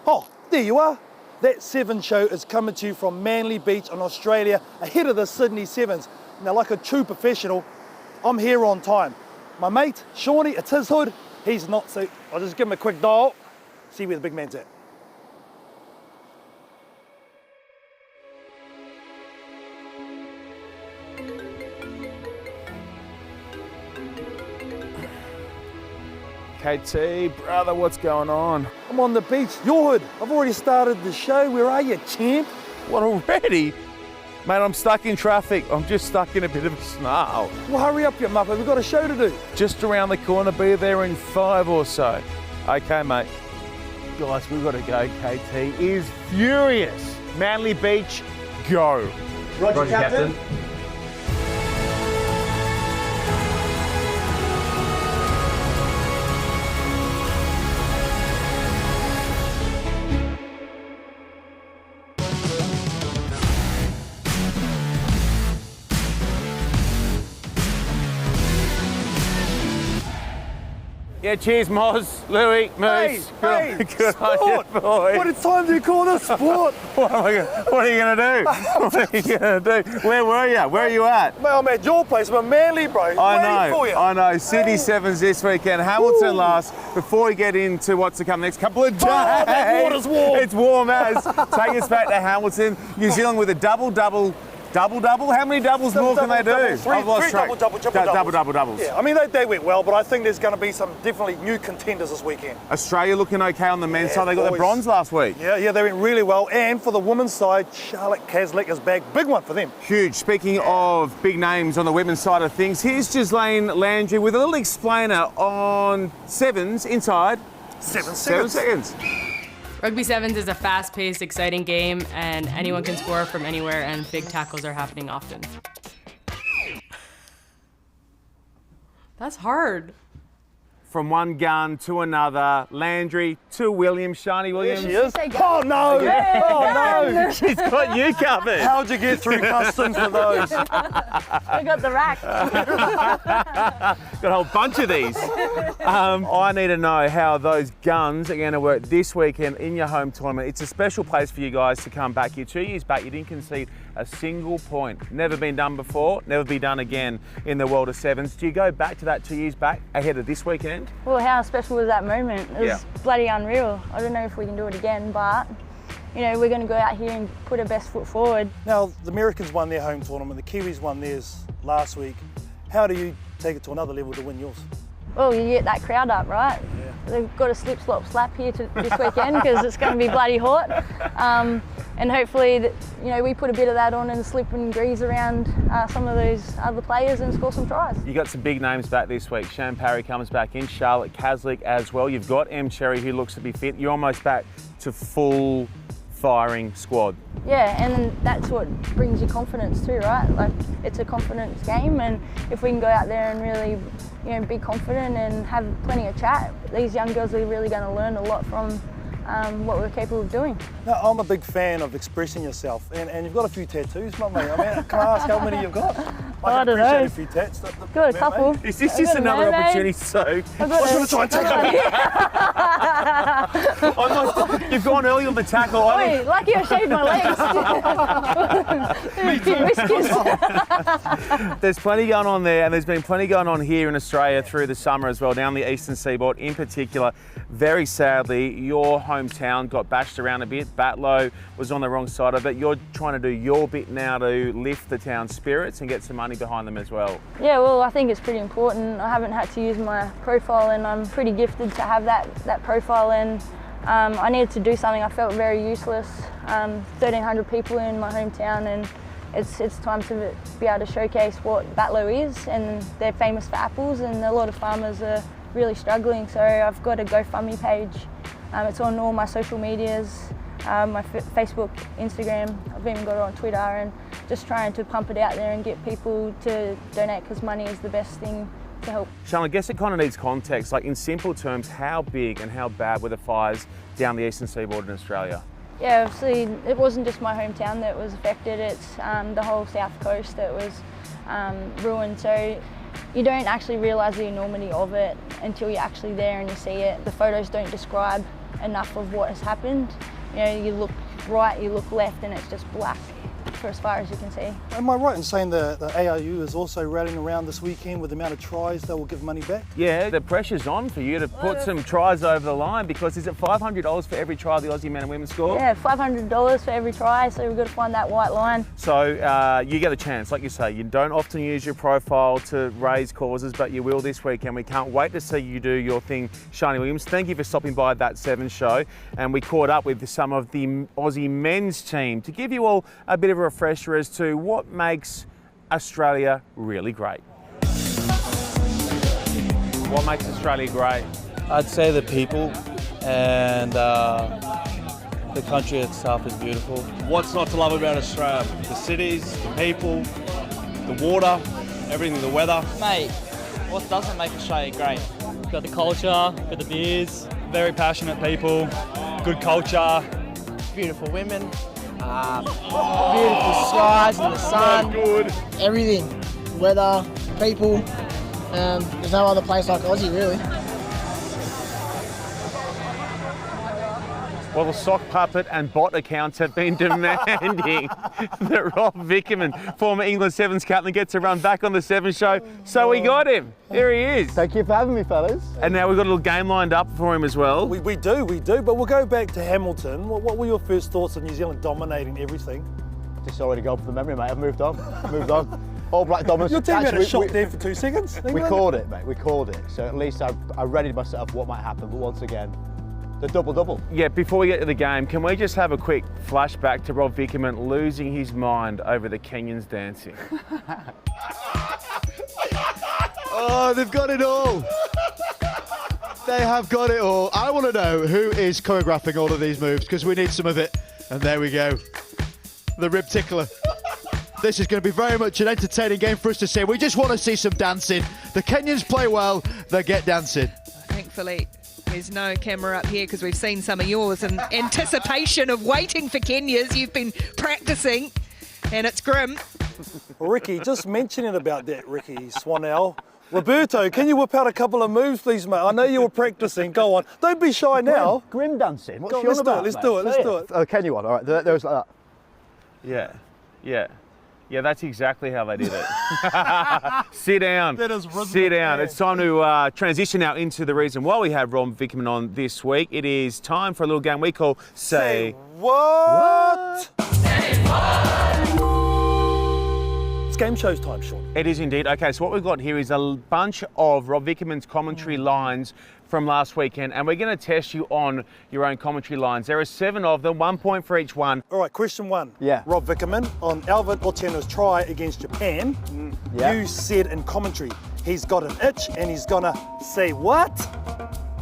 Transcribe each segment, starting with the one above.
Oh, there you are. That Sevens show is coming to you from Manly Beach in Australia, ahead of the Sydney Sevens. Now, like a true professional, I'm here on time. My mate, Sharni, it's his hood. He's not, so I'll just give him a quick dial, see where the big man's at. KT, brother, what's going on? I'm on the beach, your hood. I've already started the show. Where are you, champ? What, already? Mate, I'm stuck in traffic. I'm just stuck in a bit of a snarl. Well, hurry up, you muppet. We've got a show to do. Just around the corner, be there in 5 or so. Okay, mate. Guys, we've got to go. KT is furious. Manly Beach, go. Roger, Captain. Yeah, cheers, Moz, Louis, Moose. Hey, good sport. on you, boy. What time do you call this sport? What are you going to do? What are you going to do? Where were you? Where are you at? Well, I'm at your place. I'm Manly, bro. Waiting for you. I know. Sydney Sevens this weekend. Hamilton last. Before we get into what's to come next couple of days. Oh, that water's warm. It's warm as. Take us back to Hamilton. New Zealand with a double-double. Double-double? How many doubles more can they do? I've lost track. Double-doubles. Yeah, I mean, they went well, but I think there's going to be some definitely new contenders this weekend. Australia looking okay on the men's side. They got the bronze last week. Yeah, they went really well. And for the women's side, Charlotte Caslick is back. Big one for them. Huge. Speaking of big names on the women's side of things, here's Ghislaine Landry with a little explainer on Sevens inside 7 seconds. Rugby Sevens is a fast-paced, exciting game, and anyone can score from anywhere, and big tackles are happening often. That's hard. From one gun to another, Landry to Williams, Sharni Williams. There she is. Oh no! Yeah. Oh no! She's got you covered. How'd you get through customs for those? I got the rack. Got a whole bunch of these. I need to know how those guns are going to work this weekend in your home tournament. It's a special place for you guys to come back here. 2 years back, you didn't concede a single point. Never been done before, never be done again in the world of sevens. Do you go back to that 2 years back ahead of this weekend? Well, how special was that moment? It was bloody unreal. I don't know if we can do it again, but you know, we're going to go out here and put our best foot forward. Now, the Americans won their home tournament, the Kiwis won theirs last week. How do you take it to another level to win yours? Well, you get that crowd up, right? Yeah. They've got a slip, slop, slap here this weekend because it's going to be bloody hot. And hopefully, you know, we put a bit of that on and slip and grease around some of those other players and score some tries. You got some big names back this week. Shane Parry comes back in, Charlotte Caslick as well. You've got M. Cherry who looks to be fit. You're almost back to full firing squad. Yeah, and that's what brings you confidence too, right? Like, it's a confidence game, and if we can go out there and really, you know, be confident and have plenty of chat, these young girls are really going to learn a lot from what we're capable of doing. Now, I'm a big fan of expressing yourself, and you've got a few tattoos, mate. I mean, can I ask how many you've got? I don't know. A few tats. Got a couple. Is this just another opportunity? So I was going to try and take it. you've gone early on the tackle. Oi, lucky I shaved my legs. There's plenty going on there, and there's been plenty going on here in Australia through the summer as well, down the eastern seaboard in particular. Very sadly, your hometown got bashed around a bit. Batlow was on the wrong side of it. You're trying to do your bit now to lift the town's spirits and get some money behind them as well. Yeah, well, I think it's pretty important. I haven't had to use my profile, and I'm pretty gifted to have that profile, and I needed to do something. I felt very useless. 1,300 people in my hometown, and it's time to be able to showcase what Batlow is, and they're famous for apples, and a lot of farmers are really struggling, so I've got a GoFundMe page. It's on all my social medias, my Facebook, Instagram. I've even got it on Twitter, and just trying to pump it out there and get people to donate, because money is the best thing to help. Sean, I guess it kind of needs context. Like, in simple terms, how big and how bad were the fires down the eastern seaboard in Australia? Yeah, obviously it wasn't just my hometown that was affected, it's the whole south coast that was ruined. So you don't actually realise the enormity of it until you're actually there and you see it. The photos don't describe enough of what has happened. You know, you look right, you look left, and it's just black for as far as you can see. Am I right in saying the ARU is also rallying around this weekend with the amount of tries they will give money back? Yeah, the pressure's on for you to put some tries over the line, because is it $500 for every try the Aussie men and women score? Yeah, $500 for every try, so we've got to find that white line. So you get a chance, like you say, you don't often use your profile to raise causes, but you will this weekend. We can't wait to see you do your thing, Sharni Williams. Thank you for stopping by that Sevens show, and we caught up with some of the Aussie men's team to give you all a bit of a refresher as to what makes Australia really great. What makes Australia great? I'd say the people, and the country itself is beautiful. What's not to love about Australia? The cities, the people, the water, everything, the weather. Mate, what doesn't make Australia great? Got the culture, got the beers, very passionate people, good culture, beautiful women, beautiful skies and the sun. Good. Everything, weather, people. There's no other place like Aussie, really. Well, the sock puppet and bot accounts have been demanding that Rob Vickerman, former England Sevens captain, gets to run back on the Sevens show. So we got him. Here he is. Thank you for having me, fellas. And now we've got a little game lined up for him as well. We do, but we'll go back to Hamilton. What were your first thoughts of New Zealand dominating everything? Just already go for the memory, mate. I've moved on. All Black dominance. Your team had a Actually, shot there for 2 seconds. We called it, mate. We called it. So at least I readied myself for what might happen. But once again, the double-double. Yeah, before we get to the game, can we just have a quick flashback to Rob Vickerman losing his mind over the Kenyans dancing? Oh, they've got it all. They have got it all. I want to know who is choreographing all of these moves, because we need some of it. And there we go. The rib tickler. This is going to be very much an entertaining game for us to see. We just want to see some dancing. The Kenyans play well, they get dancing. Thankfully, there's no camera up here because we've seen some of yours in anticipation of waiting for Kenya's. You've been practicing and it's grim. Ricky, just mentioning about that, Ricky Swanell. Roberto, can you whip out a couple of moves, please, mate? I know you were practicing. Go on. Don't be shy now. Grim dancing. What's Go on, your let's do it, let's do it. Oh, Kenya one. All right, there was like that. Yeah, that's exactly how they did it. Sit down. That is Sit down. It's time to transition now into the reason why we have Rob Vickerman on this week. It is time for a little game we call Say What? Say what? It's game shows time, Sean. It is indeed. Okay, so what we've got here is a bunch of Rob Vickerman's commentary lines from last weekend, and we're going to test you on your own commentary lines. There are 7 of them, 1 point for each one. All right, question 1. Yeah. Rob Vickerman, on Alvin Otieno's try against Japan, you said in commentary, he's got an itch and he's going to say what?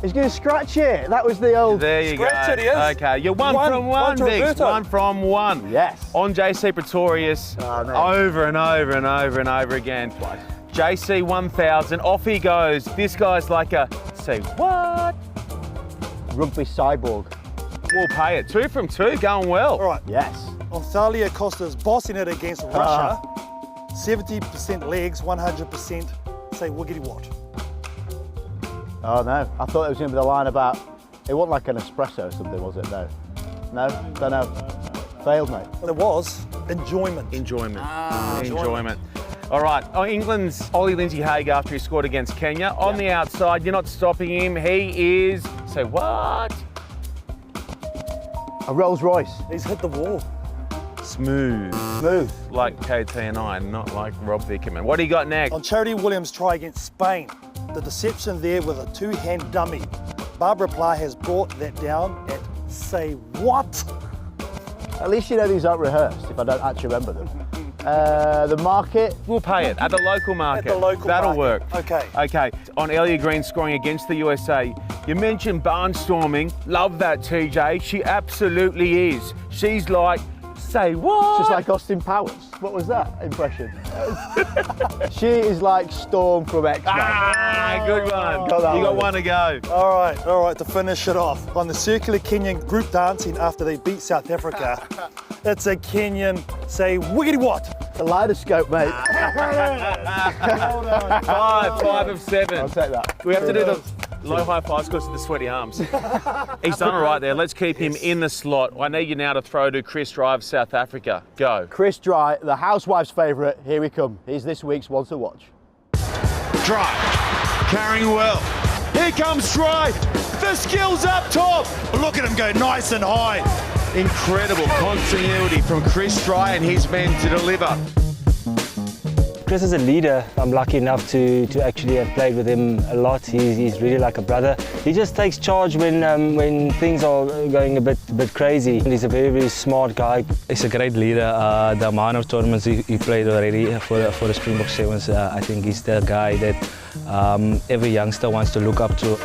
He's going to scratch it. That was the old... There you Scratch go. it, he is. Okay, you're one from one, to Vicks. Roberto. 1 from 1. Yes. On JC Pretorius, over and over and over and over again. Twice. JC 1000, off he goes. This guy's like a, say what? Rugby cyborg. We'll pay it. 2 from 2, going well. All right. Yes. On Thalia Costa's bossing it against Russia, 70% legs, 100% say wiggity what? Oh, no. I thought it was going to be the line about... It wasn't like an espresso or something, was it? No. No? Don't know. Failed, mate. It was enjoyment. Enjoyment. All right, England's Ollie Lindsay-Haig after he scored against Kenya. On the outside, you're not stopping him. He is, say what? A Rolls Royce. He's hit the wall. Smooth. Like KT and I, not like Rob Vickerman. What do you got next? On Sharni Williams' try against Spain, the deception there with a 2-hand dummy. Barbara Pla has brought that down at say what? At least you know these aren't rehearsed if I don't actually remember them. The market. We'll pay it at the local market. At the local That'll market. work. Okay. Okay. On Ellia Green scoring against the USA, you mentioned barnstorming. Love that, TJ. She absolutely is. She's like, say what? She's like Austin Powers. What was that impression? She is like Storm from X-Men. Good one. You Got that got one. one to go. All right, to finish it off. On the circular Kenyan group dancing after they beat South Africa, it's a Kenyan, say wiggity what? Kaleidoscope, mate. 5 of 7. I'll take that. We have to do Low high fives because of the sweaty arms. He's done all right there. Let's keep him in the slot. I need you now to throw to Chris Dry of South Africa. Go. Chris Dry, the housewife's favourite. Here we come. He's this week's one to watch. Dry, carrying well. Here comes Dry. The skills up top. Look at him go nice and high. Incredible continuity from Chris Dry and his men to deliver. Chris is a leader. I'm lucky enough to actually have played with him a lot. He's really like a brother. He just takes charge when things are going a bit crazy. He's a very, very smart guy. He's a great leader. The amount of tournaments he played already for the Springbok Sevens, I think he's the guy that every youngster wants to look up to.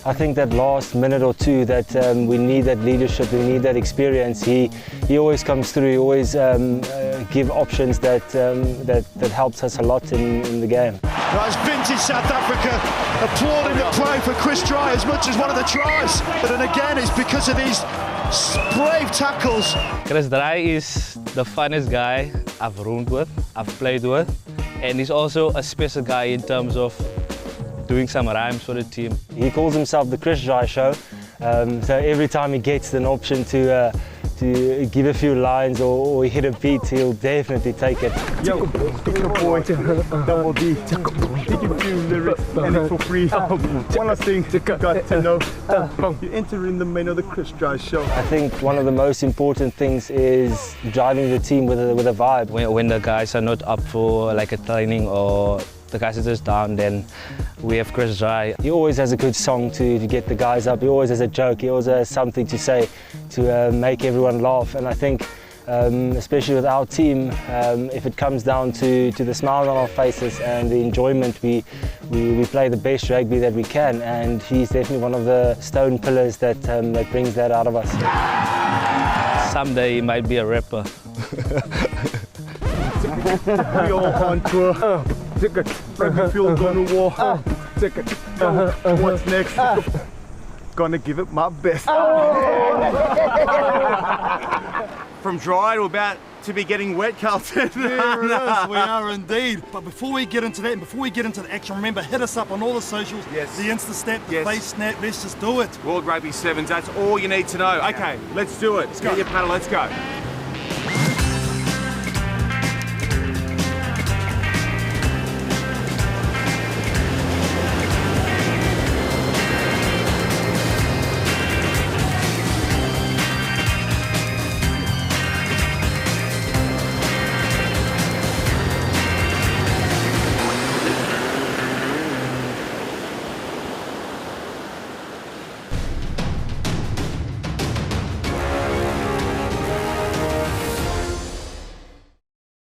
I think that last minute or two that we need that leadership, we need that experience. He always comes through. He always give options that helps us a lot in the game. That's vintage South Africa applauding the play for Chris Dry as much as one of the tries. But then again, it's because of these brave tackles. Chris Dry is the funnest guy I've roomed with, I've played with, and he's also a special guy in terms of doing some rhymes for the team. He calls himself the Chris Dry Show, so every time he gets an option to give a few lines or hit a beat, he'll definitely take it. Yo, it's your boy, Double D. Speaking few lyrics and it's for free. One last thing, got to know. You're entering the main of the Chris Dry Show. I think one of the most important things is driving the team with a vibe. When the guys are not up for like a training or the guys are just down, then we have Chris Dry. He always has a good song to get the guys up. He always has a joke. He always has something to say to make everyone laugh. And I think, especially with our team, if it comes down to the smiles on our faces and the enjoyment, we play the best rugby that we can. And he's definitely one of the stone pillars that brings that out of us. Someday he might be a rapper. We all on tour. Rugby field going to war. What's next? Gonna give it my best. From dry to about to be getting wet, Carlton. There it is, we are indeed. But before we get into that and before we get into the action, remember, hit us up on all the socials, yes. The Insta Snap, the Face Snap, let's just do it. World Rugby Sevens, that's all you need to know. Okay, let's do it. Let's get your paddle, let's go.